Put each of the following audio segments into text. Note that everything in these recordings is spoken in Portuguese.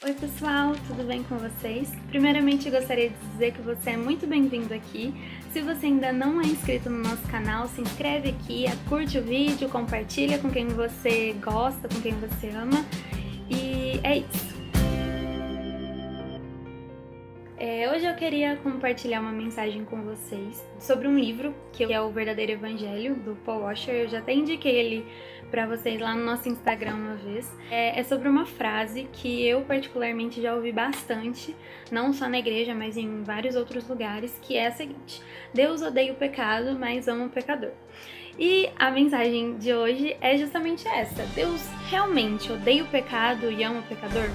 Oi pessoal, tudo bem com vocês? Primeiramente gostaria de dizer que você é muito bem-vindo aqui. Se você ainda não é inscrito no nosso canal, se inscreve aqui, curte o vídeo, compartilha com quem você gosta, com quem você ama. E é isso. Hoje eu queria compartilhar uma mensagem com vocês sobre um livro que é o Verdadeiro Evangelho, do Paul Washer. Eu já até indiquei ele para vocês lá no nosso Instagram uma vez. É sobre uma frase que eu particularmente já ouvi bastante, não só na igreja, mas em vários outros lugares, que é a seguinte: Deus odeia o pecado, mas ama o pecador. E a mensagem de hoje é justamente essa: Deus realmente odeia o pecado e ama o pecador?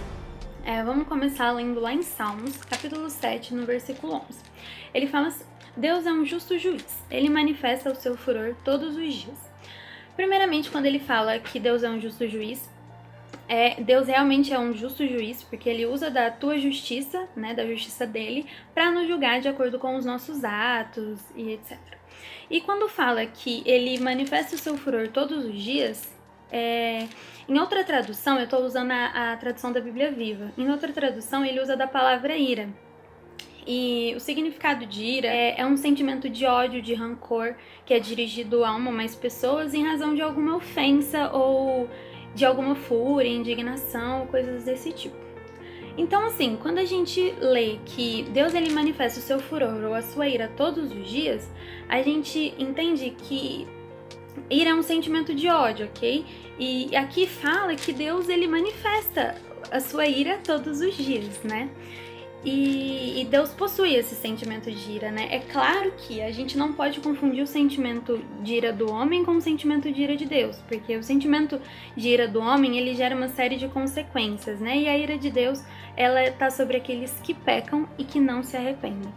Vamos começar lendo lá em Salmos, capítulo 7, no versículo 11. Ele fala assim: Deus é um justo juiz, ele manifesta o seu furor todos os dias. Primeiramente, quando ele fala que Deus é um justo juiz, Deus realmente é um justo juiz, porque ele usa da tua justiça, né, da justiça dele, para nos julgar de acordo com os nossos atos e etc. E quando fala que ele manifesta o seu furor todos os dias, em outra tradução, eu estou usando a tradução da Bíblia Viva, em outra tradução ele usa da palavra ira. E o significado de ira é um sentimento de ódio, de rancor, que é dirigido a uma ou mais pessoas em razão de alguma ofensa ou de alguma fúria, indignação, coisas desse tipo. Então, assim, quando a gente lê que Deus ele manifesta o seu furor ou a sua ira todos os dias, a gente entende que ira é um sentimento de ódio, ok? E aqui fala que Deus ele manifesta a sua ira todos os dias, né? E Deus possui esse sentimento de ira, né? É claro que a gente não pode confundir o sentimento de ira do homem com o sentimento de ira de Deus, porque o sentimento de ira do homem, ele gera uma série de consequências, né? E a ira de Deus, ela tá sobre aqueles que pecam e que não se arrependem.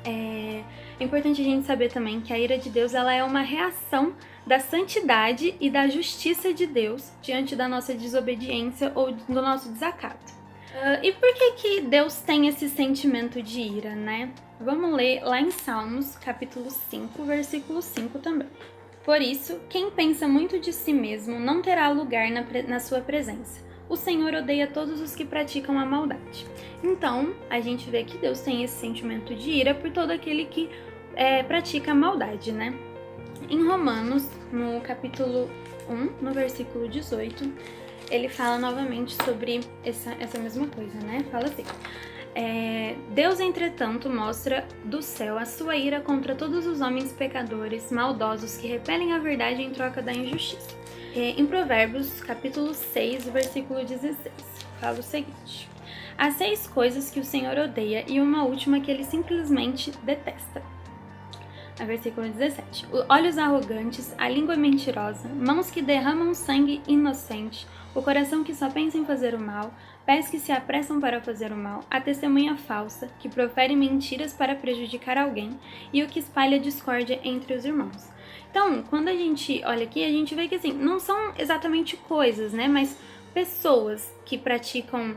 É importante a gente saber também que a ira de Deus, ela é uma reação da santidade e da justiça de Deus diante da nossa desobediência ou do nosso desacato. E por que Deus tem esse sentimento de ira, né? Vamos ler lá em Salmos, capítulo 5, versículo 5 também. Por isso, quem pensa muito de si mesmo não terá lugar na sua presença. O Senhor odeia todos os que praticam a maldade. Então, a gente vê que Deus tem esse sentimento de ira por todo aquele que pratica a maldade, né? Em Romanos, no capítulo 1, no versículo 18, ele fala novamente sobre essa mesma coisa, né? Fala assim: Deus, entretanto, mostra do céu a sua ira contra todos os homens pecadores, maldosos, que repelem a verdade em troca da injustiça. Em Provérbios, capítulo 6, versículo 16, fala o seguinte: há 6 coisas que o Senhor odeia e uma última que ele simplesmente detesta. Versículo 17. Olhos arrogantes, a língua mentirosa, mãos que derramam sangue inocente, o coração que só pensa em fazer o mal, pés que se apressam para fazer o mal, a testemunha falsa, que profere mentiras para prejudicar alguém, e o que espalha discórdia entre os irmãos. Então, quando a gente olha aqui, a gente vê que assim, não são exatamente coisas, né, mas pessoas que praticam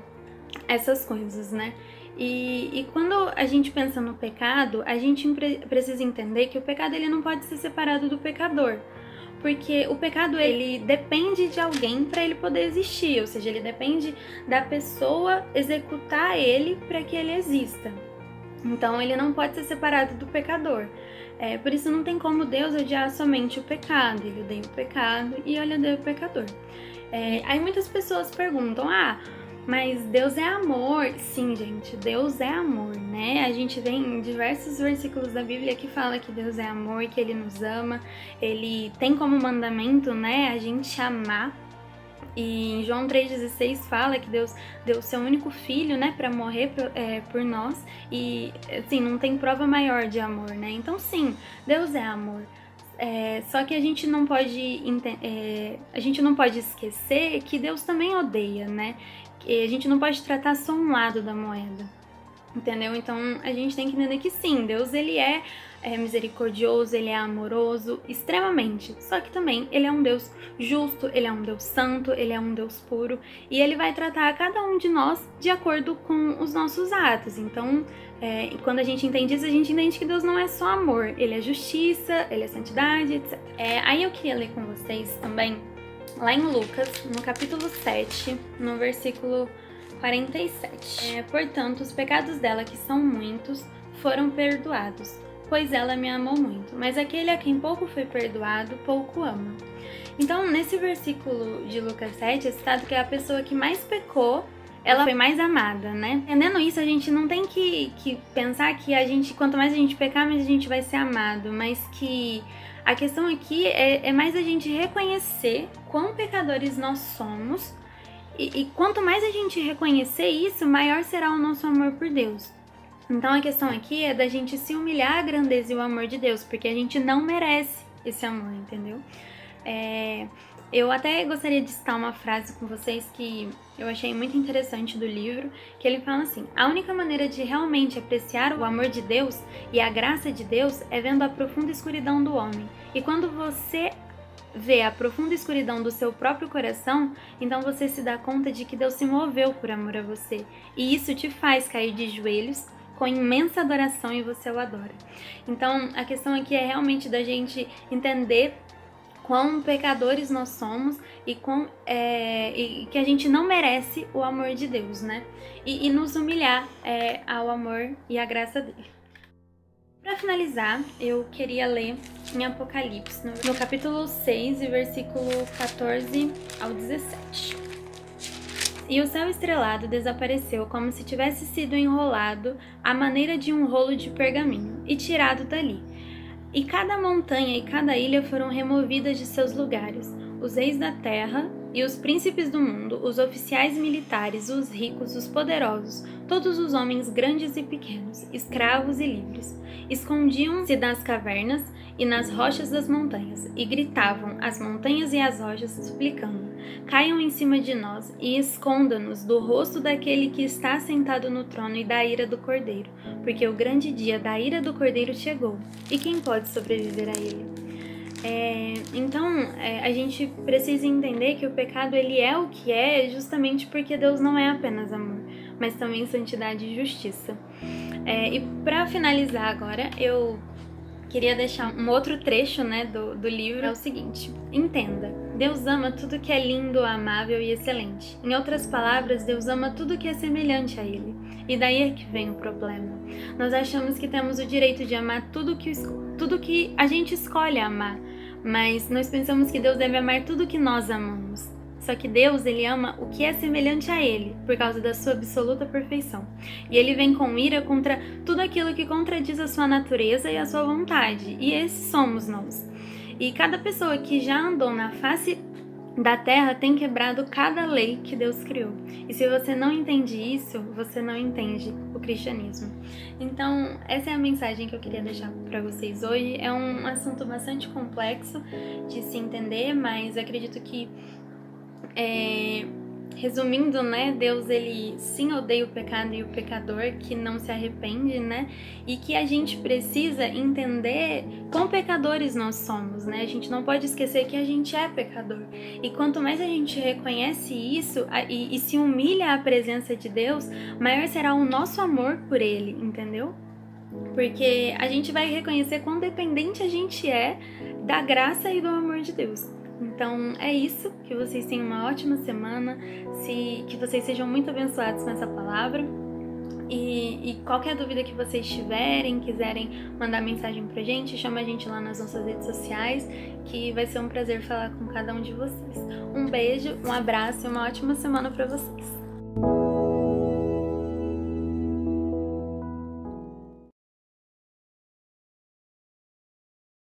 essas coisas, né? E quando a gente pensa no pecado, a gente precisa entender que o pecado ele não pode ser separado do pecador. Porque o pecado ele depende de alguém para ele poder existir, ou seja, ele depende da pessoa executar ele para que ele exista. Então ele não pode ser separado do pecador. Por isso não tem como Deus odiar somente o pecado. Ele odeia o pecado e ele odeia o pecador. Aí muitas pessoas perguntam: mas Deus é amor. Sim, gente, Deus é amor, né? A gente vê em diversos versículos da Bíblia que fala que Deus é amor, que Ele nos ama. Ele tem como mandamento, né, a gente amar. E em João 3,16 fala que Deus deu o seu único filho, né, para morrer por nós. E, assim, não tem prova maior de amor, né? Então, sim, Deus é amor. Só que a gente não pode esquecer que Deus também odeia, né? A gente não pode tratar só um lado da moeda, entendeu? Então a gente tem que entender que sim, Deus ele é misericordioso, ele é amoroso, extremamente. Só que também ele é um Deus justo, ele é um Deus santo, ele é um Deus puro e ele vai tratar cada um de nós de acordo com os nossos atos. Então, quando a gente entende isso, a gente entende que Deus não é só amor, ele é justiça, ele é santidade, etc. Aí eu queria ler com vocês também lá em Lucas, no capítulo 7, no versículo 47. Portanto, os pecados dela, que são muitos, foram perdoados, pois ela me amou muito. Mas aquele a quem pouco foi perdoado, pouco ama. Então, nesse versículo de Lucas 7, é citado que a pessoa que mais pecou, ela foi mais amada, né? Entendendo isso, a gente não tem que pensar que quanto mais a gente pecar, mais a gente vai ser amado, mas que a questão aqui é mais a gente reconhecer quão pecadores nós somos, e quanto mais a gente reconhecer isso, maior será o nosso amor por Deus. Então a questão aqui é da gente se humilhar à grandeza e o amor de Deus, porque a gente não merece esse amor, entendeu? Eu até gostaria de citar uma frase com vocês que eu achei muito interessante do livro, que ele fala assim: a única maneira de realmente apreciar o amor de Deus e a graça de Deus é vendo a profunda escuridão do homem. E quando você vê a profunda escuridão do seu próprio coração, então você se dá conta de que Deus se moveu por amor a você. E isso te faz cair de joelhos com imensa adoração e você o adora. Então a questão aqui é realmente da gente entender quão pecadores nós somos e que a gente não merece o amor de Deus, né? E nos humilhar ao amor e à graça dele. Para finalizar, eu queria ler em Apocalipse, no capítulo 6, versículo 14 ao 17. E o céu estrelado desapareceu como se tivesse sido enrolado à maneira de um rolo de pergaminho e tirado dali. E cada montanha e cada ilha foram removidas de seus lugares. Os reis da terra e os príncipes do mundo, os oficiais militares, os ricos, os poderosos, todos os homens grandes e pequenos, escravos e livres, escondiam-se nas cavernas e nas rochas das montanhas, e gritavam às montanhas e às rochas, suplicando: caiam em cima de nós e esconda-nos do rosto daquele que está sentado no trono e da ira do Cordeiro, porque o grande dia da ira do Cordeiro chegou, e quem pode sobreviver a ele? Então, a gente precisa entender que o pecado ele é o que é justamente porque Deus não é apenas amor, mas também santidade e justiça. E para finalizar agora, eu queria deixar um outro trecho, né, do livro. É o seguinte: entenda, Deus ama tudo que é lindo, amável e excelente. Em outras palavras, Deus ama tudo que é semelhante a Ele. E daí é que vem o problema. Nós achamos que temos o direito de amar tudo que a gente escolhe amar, mas nós pensamos que Deus deve amar tudo que nós amamos. Só que Deus, ele ama o que é semelhante a Ele, por causa da sua absoluta perfeição. E Ele vem com ira contra tudo aquilo que contradiz a sua natureza e a sua vontade. E esses somos nós. E cada pessoa que já andou na face da terra tem quebrado cada lei que Deus criou. E se você não entende isso, você não entende o cristianismo. Então, essa é a mensagem que eu queria deixar para vocês hoje. É um assunto bastante complexo de se entender, mas acredito que resumindo, né, Deus ele sim odeia o pecado e o pecador que não se arrepende, né, e que a gente precisa entender quão pecadores nós somos, né, a gente não pode esquecer que a gente é pecador, e quanto mais a gente reconhece isso e se humilha à presença de Deus, maior será o nosso amor por Ele, entendeu? Porque a gente vai reconhecer quão dependente a gente é da graça e do amor de Deus. Então é isso, que vocês tenham uma ótima semana, que vocês sejam muito abençoados com essa palavra, e qualquer dúvida que vocês tiverem, quiserem mandar mensagem pra gente, chama a gente lá nas nossas redes sociais, que vai ser um prazer falar com cada um de vocês. Um beijo, um abraço e uma ótima semana pra vocês.